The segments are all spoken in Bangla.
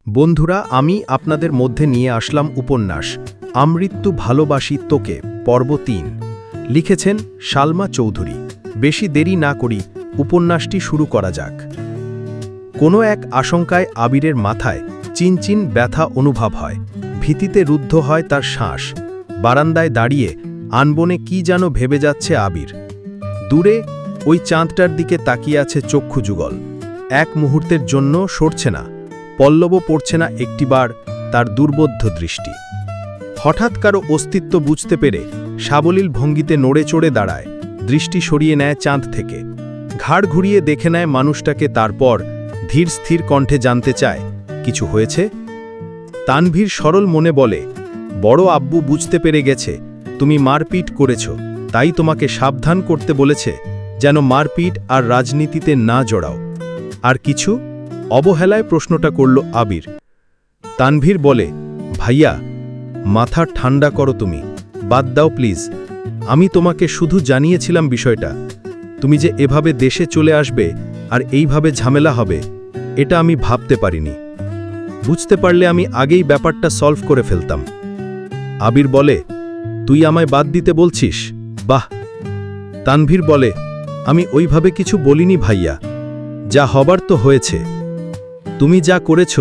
বন্ধুরা, আমি আপনাদের মধ্যে নিয়ে আসলাম উপন্যাস আমৃত্যু ভালোবাসি তোকে পর্ব ৩। লিখেছেন সালমা চৌধুরী। বেশি দেরি না করি উপন্যাসটি শুরু করা যাক। কোনো এক আশঙ্কায় আবিরের মাথায় চিনচিন ব্যথা অনুভব হয়। ভীতিতে রুদ্ধ হয় তার শ্বাস। বারান্দায় দাঁড়িয়ে আনবনে কি যেন ভেবে যাচ্ছে আবির। দূরে ওই চাঁদটার দিকে তাকিয়ে আছে চক্ষু যুগল। এক মুহূর্তের জন্য সরছে না, পল্লবও পড়ছে না একটিবার তার দুর্বোধ্য দৃষ্টি। হঠাৎ কারো অস্তিত্ব বুঝতে পেরে সাবলীল ভঙ্গিতে নড়ে চড়ে দাঁড়ায়, দৃষ্টি সরিয়ে নেয় চাঁদ থেকে, ঘাড় ঘুরিয়ে দেখে নেয় মানুষটাকে। তারপর ধীর স্থির কণ্ঠে জানতে চায়, কিছু হয়েছে? তানভীর সরল মনে বলে, বড় আব্বু বুঝতে পেরে গেছে তুমি মারপিট করেছ, তাই তোমাকে সাবধান করতে বলেছে যেন মারপিট আর রাজনীতিতে না জড়াও। আর কিছু? অবহেলায় প্রশ্নটা করল আবির। তানভীর বলে, ভাইয়া, মাথা ঠান্ডা করো, তুমি বাদ দাও প্লিজ। আমি তোমাকে শুধু জানিয়েছিলাম বিষয়টা। তুমি যে এভাবে দেশে চলে আসবে আর এইভাবে ঝামেলা হবে, এটা আমি ভাবতে পারিনি। বুঝতে পারলে আমি আগেই ব্যাপারটা সলভ করে ফেলতাম। আবির বলে, তুই আমায় বাদ দিতে বলছিস? বাহ। তানভীর বলে, আমি ওইভাবে কিছু বলিনি ভাইয়া, যা হবার তো হয়েছে। তুমি যা করেছ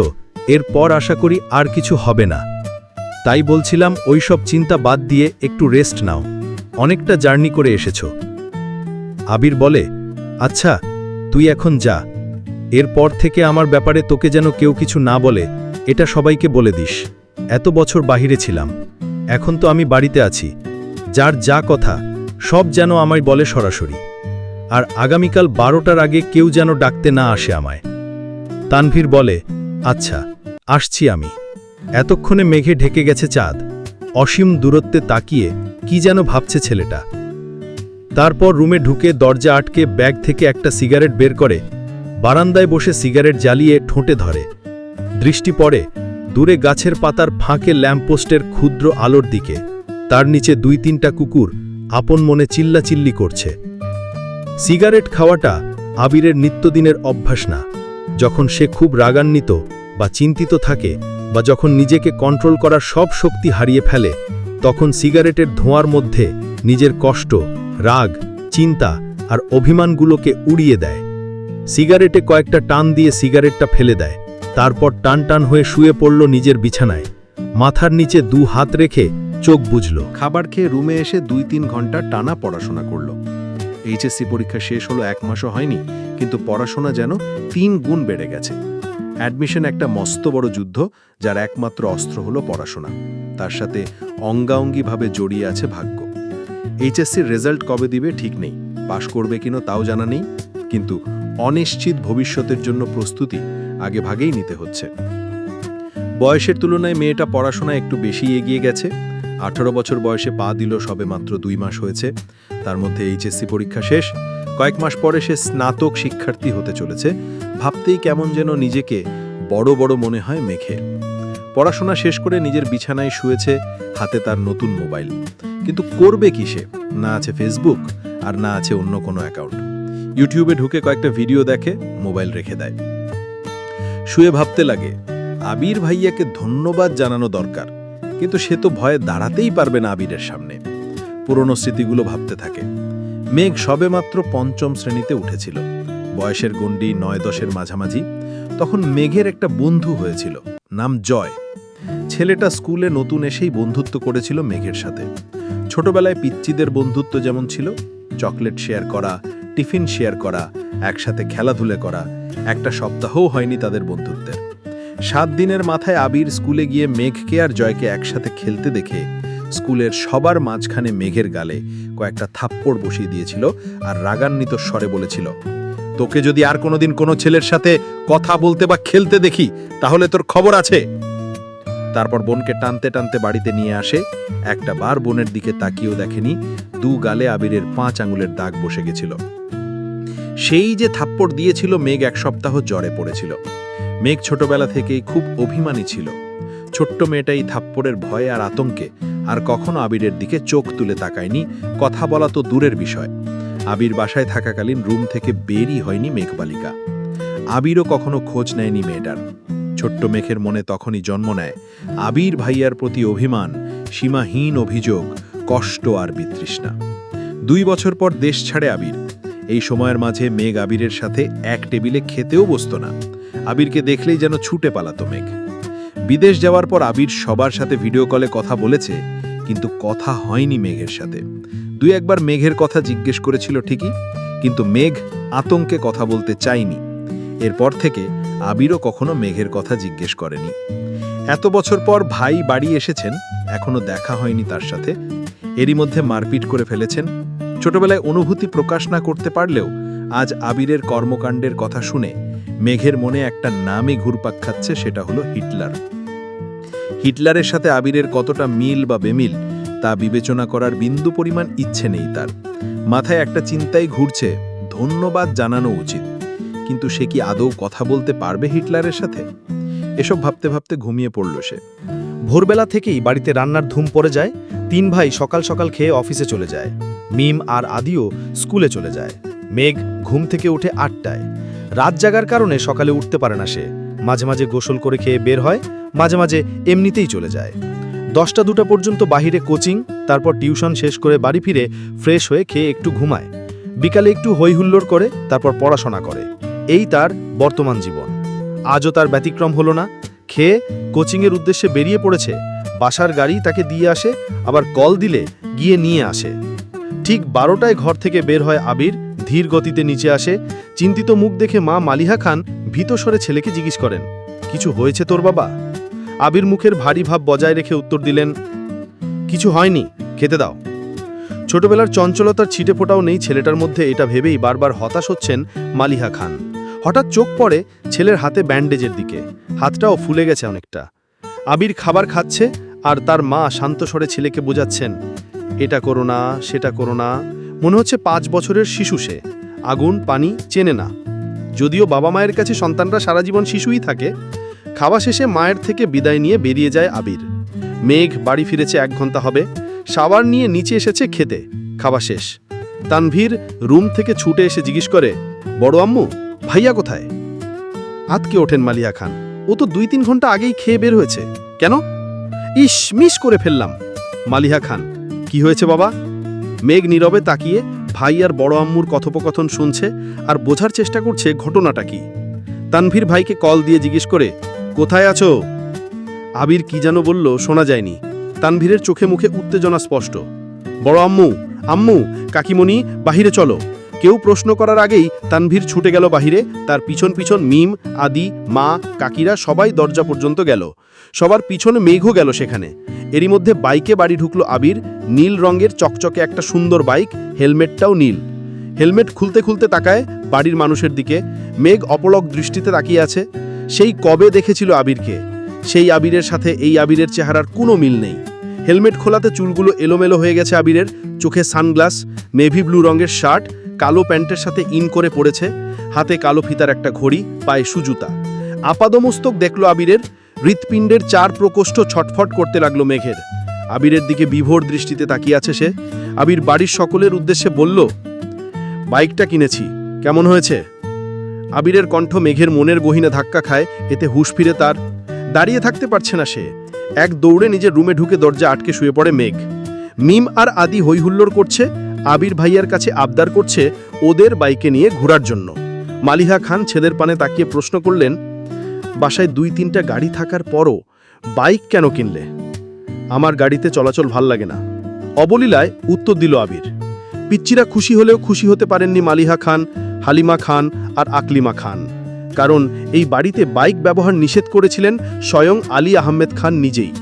এরপর আশা করি আর কিছু হবে না। তাই বলছিলাম ওইসব চিন্তা বাদ দিয়ে একটু রেস্ট নাও, অনেকটা জার্নি করে এসেছ। আবির বলে, আচ্ছা তুই এখন যা, এরপর থেকে আমার ব্যাপারে তোকে যেন কেউ কিছু না বলে এটা সবাইকে বলে দিস। এত বছর বাহিরে ছিলাম, এখন তো আমি বাড়িতে আছি, যার যা কথা সব যেন আমায় বলে সরাসরি। আর আগামীকাল 12টার আগে কেউ যেন ডাকতে না আসে আমায়। তানভীর বলে, আচ্ছা আসছি আমি। এতক্ষণে মেঘে ঢেকে গেছে চাঁদ। অসীম দূরত্বে তাকিয়ে কি যেন ভাবছে ছেলেটা। তারপর রুমে ঢুকে দরজা আটকে ব্যাগ থেকে একটা সিগারেট বের করে বারান্দায় বসে সিগারেট জ্বালিয়ে ঠোঁটে ধরে। দৃষ্টি পড়ে দূরে গাছের পাতার ফাঁকে ল্যাম্পপোস্টের ক্ষুদ্র আলোর দিকে। তার নিচে 2-3টা কুকুর আপন মনে চিল্লাচিল্লি করছে। সিগারেট খাওয়াটা আবিরের নিত্যদিনের অভ্যাস না। যখন সে খুব রাগান্বিত বা চিন্তিত থাকে, বা যখন নিজেকে কন্ট্রোল করার সব শক্তি হারিয়ে ফেলে, তখন সিগারেটের ধোঁয়ার মধ্যে নিজের কষ্ট, রাগ, চিন্তা আর অভিমানগুলোকে উড়িয়ে দেয়। সিগারেটে কয়েকটা টান দিয়ে সিগারেটটা ফেলে দেয়। তারপর টান টান হয়ে শুয়ে পড়ল নিজের বিছানায়। মাথার নিচে 2 হাত রেখে চোখ বুঝল। খাবার খেয়ে রুমে এসে 2-3 ঘন্টা টানা পড়াশোনা করল। এইচএসসি পরীক্ষা শেষ হলো 1 মাসও হয়নি, কিন্তু পড়াশোনা যেন 3 গুণ বেড়ে গেছে। অ্যাডমিশন একটা মস্ত বড় যুদ্ধ, যার একমাত্র অস্ত্র হলো পড়াশোনা। তার সাথে অঙ্গাঙ্গিভাবে জড়িয়ে আছে ভাগ্য। এইচএসসির রেজাল্ট কবে দিবে ঠিক নেই, পাশ করবে কিনা তাও জানা নেই, কিন্তু অনিশ্চিত ভবিষ্যতের জন্য প্রস্তুতি আগে ভাগেই নিতে হচ্ছে। বয়সের তুলনায় মেয়েটা পড়াশোনায় একটু বেশি এগিয়ে গেছে। 18 বছর বয়সে পা দিল, সবে মাত্র 2 মাস হয়েছে। তার মধ্যে এইচএসসি পরীক্ষা শেষ, কয়েক মাস পরে সে স্নাতক শিক্ষার্থী হতে চলেছে। ভাবতেই কেমন যেন নিজেকে বড় বড় মনে হয় মেঘে। পড়াশোনা শেষ করে নিজের বিছানায় শুয়েছে, হাতে তার নতুন মোবাইল। কিন্তু করবে কি সে? না আছে ফেসবুক, আর না আছে অন্য কোনো অ্যাকাউন্ট। ইউটিউবে ঢুকে কয়েকটা ভিডিও দেখে, মোবাইল রেখে দেয়। শুয়ে ভাবতে লাগে, আবির ভাইয়াকে ধন্যবাদ জানানো দরকার, কিন্তু সে তো ভয়ে দাঁড়াতেই পারবে না আবিরের সামনে। পুরনো স্মৃতিগুলো ভাবতে থাকে। মেঘ সবেমাত্র 5ম শ্রেণীতে উঠেছিল, বয়সের গণ্ডি 9-10-এর মাঝামাঝি। তখন মেঘের একটা বন্ধু হয়েছিল, নাম জয়। ছেলেটা স্কুলে নতুন এসেই বন্ধুত্ব করেছিল মেঘের সাথে। ছোটবেলায় পিচ্চিদের বন্ধুত্ব যেমন ছিল, চকলেট শেয়ার করা, টিফিন শেয়ার করা, একসাথে খেলাধুলা করা, একটা সপ্তাহও হয়নি তাদের বন্ধুত্বের। 7 দিনের মাথায় আবির স্কুলে গিয়ে মেঘকে আর জয়কে একসাথে খেলতে দেখে স্কুলের সবার মাঝখানে মেঘের গালে কয়েকটা থাপ্পড় বসিয়ে দিয়েছিল আর রাগান্বিত স্বরে বলেছিল, তোকে যদি আর কোনোদিন কোনো ছেলের সাথে কথা বলতে বা খেলতে দেখি তাহলে তোর খবর আছে। তারপর বোনকে টানতে টানতে বাড়িতে নিয়ে আসে। একটা বার বোনের দিকে তাকিয়েও দেখেনি, 2 গালে আবিরের 5 আঙুলের দাগ বসে গেছিল। সেই যে থাপ্পড় দিয়েছিল, মেঘ 1 সপ্তাহ জ্বরে পড়েছিল। মেঘ ছোটবেলা থেকেই খুব অভিমানী ছিল। ছোট্ট মেয়েটাই থাপ্পড়ের ভয়ে আর আতঙ্কে আর কখনো আবিরের দিকে চোখ তুলে তাকায়নি, কথা বলা তো দূরের বিষয়। আবির বাসায় থাকাকালীন রুম থেকে বেরই হয়নি মেঘবালিকা। আবিরও কখনো খোঁজ নেয়নি মেয়েটার। ছোট্ট মেঘের মনে তখনই জন্ম নেয় আবির ভাইয়ার প্রতি অভিমান, সীমাহীন অভিযোগ, কষ্ট আর বিতৃষ্ণা। 2 বছর পর দেশ ছাড়ে আবির। এই সময়ের মাঝে মেঘ আবিরের সাথে এক টেবিলে খেতেও বসত না। আবিরকে দেখলেই যেন ছুটে পালাতো মেঘ। বিদেশ যাওয়ার পর আবির সবার সাথে ভিডিও কলে কথা বলেছে, কিন্তু কথা হয়নি মেঘের সাথে। 2-1বার মেঘের কথা জিজ্ঞেস করেছিল ঠিকই, কিন্তু মেঘ আতঙ্কে কথা বলতে চায়নি। এরপর থেকে আবিরও কখনো মেঘের কথা জিজ্ঞেস করেনি। এত বছর পর ভাই বাড়ি এসেছেন, এখনো দেখা হয়নি তার সাথে। এরই মধ্যে মারপিট করে ফেলেছেন। ছোটবেলায় অনুভূতি প্রকাশ না করতে পারলেও আজ আবিরের কর্মকাণ্ডের কথা শুনে মেঘের মনে একটা নামই ঘুরপাক খাচ্ছে, সেটা হলো হিটলার। হিটলারের সাথে আবিরের কতটা মিল বা বেমিল তা বিবেচনা করার বিন্দু পরিমাণ ইচ্ছে নেই তার। মাথায় একটা চিন্তাই ঘুরছে, ধন্যবাদ জানানো উচিত, কিন্তু সে কি আদৌ কথা বলতে পারবে হিটলারের সাথে? এসব ভাবতে ভাবতে ঘুমিয়ে পড়ল সে। ভোরবেলা থেকেই বাড়িতে রান্নার ধুম পড়ে যায়। 3 ভাই সকাল সকাল খেয়ে অফিসে চলে যায়। মিম আর আদিও স্কুলে চলে যায়। মেঘ ঘুম থেকে উঠে 8টায়। রাত জাগার কারণে সকালে উঠতে পারে না সে। মাঝে মাঝে গোসল করে খেয়ে বের হয়, মাঝে মাঝে এমনিতেই চলে যায়। 10টা-2টা পর্যন্ত বাহিরে কোচিং, তারপর টিউশন শেষ করে বাড়ি ফিরে ফ্রেশ হয়ে খেয়ে একটু ঘুমায়। বিকালে একটু হইহুল্লোড় করে, তারপর পড়াশোনা করে। এই তার বর্তমান জীবন। আজও তার ব্যতিক্রম হলো না। খেয়ে কোচিংয়ের উদ্দেশ্যে বেরিয়ে পড়েছে। বাসার গাড়ি তাকে দিয়ে আসে, আবার কল দিলে গিয়ে নিয়ে আসে। ঠিক 12টায় ঘর থেকে বের হয় আবির, ধীর গতিতে নিচে আসে। চিন্তিত মুখ দেখে মা মালিহা খান ভীত স্বরে ছেলেকে জিজ্ঞেস করেন, কিছু হয়েছে তোর বাবা? আবির মুখের ভারী ভাব বজায় রেখে উত্তর দিলেন, কিছু হয়নি, খেতে দাও। ছোটবেলার চঞ্চলতার ছিটে ফোটাও নেই ছেলেটার মধ্যে, এটা ভেবেই বারবার হতাশ হচ্ছেন মালিহা খান। হঠাৎ চোখ পড়ে ছেলের হাতে ব্যান্ডেজের দিকে। হাতটাও ফুলে গেছে অনেকটা। আবির খাবার খাচ্ছে আর তার মা শান্ত স্বরে ছেলেকে বোঝাচ্ছেন, এটা করো না, সেটা করো না। মনে হচ্ছে 5 বছরের শিশু সে। আগুন পানি চেনে না। যদিও বাবা মায়ের কাছে সন্তানরা সারা জীবন শিশুই থাকে। খাওয়া শেষে মায়ের থেকে বিদায় নিয়ে বেরিয়ে যায় আবির। মেঘ বাড়ি ফিরেছে 1 ঘন্টা হবে। শাওয়ার নিয়ে নিচে এসেছে খেতে। খাওয়া শেষ। তানভীর রুম থেকে ছুটে এসে জিজ্ঞেস করে, বড় আম্মু, ভাইয়া কোথায়? আতকে ওঠেন মালিহা খান, ও তো 2-3 ঘন্টা আগেই খেয়ে বের হয়েছে। কেন? ইস, মিস করে ফেললাম। মালিহা খান, কি হয়েছে বাবা? মেঘ নীরবে তাকিয়ে ভাই আর বড় আম্মুর কথোপকথন শুনছে আর বোঝার চেষ্টা করছে ঘটনাটা কি। তানভীর ভাইকে কল দিয়ে জিজ্ঞেস করে, কোথায় আছো? আবির কি যেন বলল, শোনা যায়নি। তানভীরের চোখে মুখে উত্তেজনা স্পষ্ট। বড় আম্মু, আম্মু, কাকিমণি, বাহিরে চলো। কেউ প্রশ্ন করার আগেই তানভীর ছুটে গেল বাহিরে। তার পিছন পিছন মিম, আদি, মা, কাকিরা সবাই দরজা পর্যন্ত গেল। সবার পিছনে মেঘও গেল সেখানে। এরই মধ্যে বাইকে বাড়ি ঢুকলো আবির। নীল রঙের চকচকে একটা সুন্দর বাইক, হেলমেটটাও নীল। হেলমেট খুলতে খুলতে তাকায় বাড়ির মানুষের দিকে। মেঘ অপলক দৃষ্টিতে তাকিয়ে আছে। সেই কবে দেখেছিল আবিরকে। সেই আবিরের সাথে এই আবিরের চেহারার কোনো মিল নেই। হেলমেট খোলাতে চুলগুলো এলোমেলো হয়ে গেছে আবিরের। চোখে সানগ্লাস, নেভি ব্লু রঙের শার্ট, কালো প্যান্টের সাথে ইন করে পড়েছে। হাতে কালো ফিতার একটা ঘড়ি, পায়ে সুজুতা। আপাদমস্তক দেখলো আবিরের। হৃৎপিণ্ডের 4 প্রকোষ্ঠ ছটফট করতে লাগলো মেঘের। আবিরের দিকে বিভোর দৃষ্টিতে তাকিয়ে আছে সে। আবির বাড়ির সকলের উদ্দেশ্যে বলল, বাইকটা কিনেছি, কেমন হয়েছে? আবিরের কণ্ঠ মেঘের মনের গহীনে ধাক্কা খায়। এতে হুঁশ ফিরে তার। দাঁড়িয়ে থাকতে পারছে না সে। এক দৌড়ে নিজের রুমে ঢুকে দরজা আটকে শুয়ে পড়ে মেঘ। মিম আর আদি হইহুল্লোড় করছে। আবির ভাইয়ার কাছে আবদার করছে ওদের বাইকে নিয়ে ঘোরার জন্য। মালিহা খান ছেলের পানে তাকিয়ে প্রশ্ন করলেন, বাসায় 2-3টা গাড়ি থাকার পরও বাইক কেন কিনলে? আমার গাড়িতে চলাচল ভাল লাগে না, অবলীলায় উত্তর দিল আবির। পিচ্চিরা খুশি হলেও খুশি হতে পারেননি মালিহা খান, হালিমা খান আর আকলিমা খান। কারণ এই বাড়িতে বাইক ব্যবহার নিষেধ করেছিলেন স্বয়ং আলী আহমেদ খান নিজেই।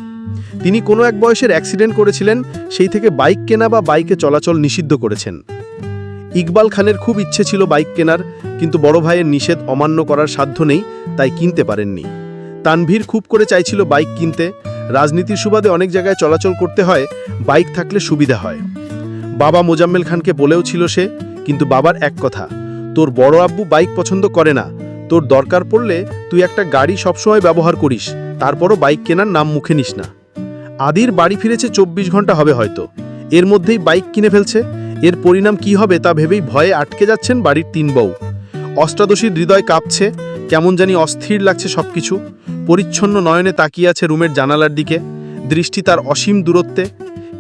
তিনি কোনো এক বয়সের অ্যাক্সিডেন্ট করেছিলেন, সেই থেকে বাইক কেনা বা বাইকে চলাচল নিষিদ্ধ করেছেন। ইকবাল খানের খুব ইচ্ছে ছিল বাইক কেনার, কিন্তু বড় ভাইয়ের নিষেধ অমান্য করার সাধ্য নেই, তাই কিনতে পারেননি। তানভীর খুব করে চাইছিল বাইক কিনতে। রাজনীতির সুবাদে অনেক জায়গায় চলাচল করতে হয়, বাইক থাকলে সুবিধা হয়। বাবা মোজাম্মেল খানকে বলেও ছিল সে, কিন্তু বাবার এক কথা, তোর বড় আব্বু বাইক পছন্দ করে না, তোর দরকার পড়লে তুই একটা গাড়ি সবসময় ব্যবহার করিস, তারপরও বাইক কেনার নাম মুখে নিস না। আদির বাড়ি ফিরেছে 24 ঘন্টা হবে হয়তো, এর মধ্যেই বাইক কিনে ফেলছে। এর পরিণাম কি হবে তা ভেবেই ভয়ে আটকে যাচ্ছেন বাড়ির 3 বউ। অষ্টাদশীর হৃদয় কাঁপছে। কেমন জানি অস্থির লাগছে সবকিছু। পরিচ্ছন্ন নয়নে তাকিয়ে আছে রুমের জানালার দিকে, দৃষ্টি তার অসীম দূরত্বে।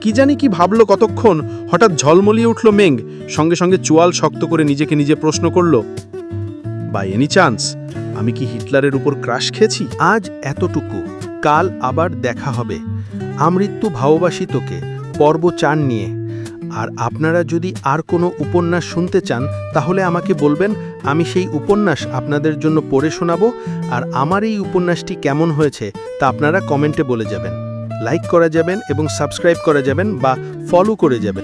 কি জানি কি ভাবলো কতক্ষণ, হঠাৎ ঝলমলিয়ে উঠল মেঘ, সঙ্গে সঙ্গে চোয়াল শক্ত করে নিজেকে নিজে প্রশ্ন করল, বাই এনি চান্স আমি কি হিটলারের উপর ক্রাশ খেয়েছি? আজ এতটুকু, কাল আবার দেখা হবে। আমৃত্যু ভালোবাসি তোকে পর্ব 4 নিয়ে। আর আপনারা যদি আর কোনো উপন্যাস শুনতে চান তাহলে আমাকে বলবেন, আমি সেই উপন্যাস আপনাদের জন্য পড়ে শোনাবো। আর আমার এই উপন্যাসটি কেমন হয়েছে তা আপনারা কমেন্টে বলে যাবেন। লাইক করা যাবেন এবং সাবস্ক্রাইব করা যাবেন বা ফলো করে যাবেন।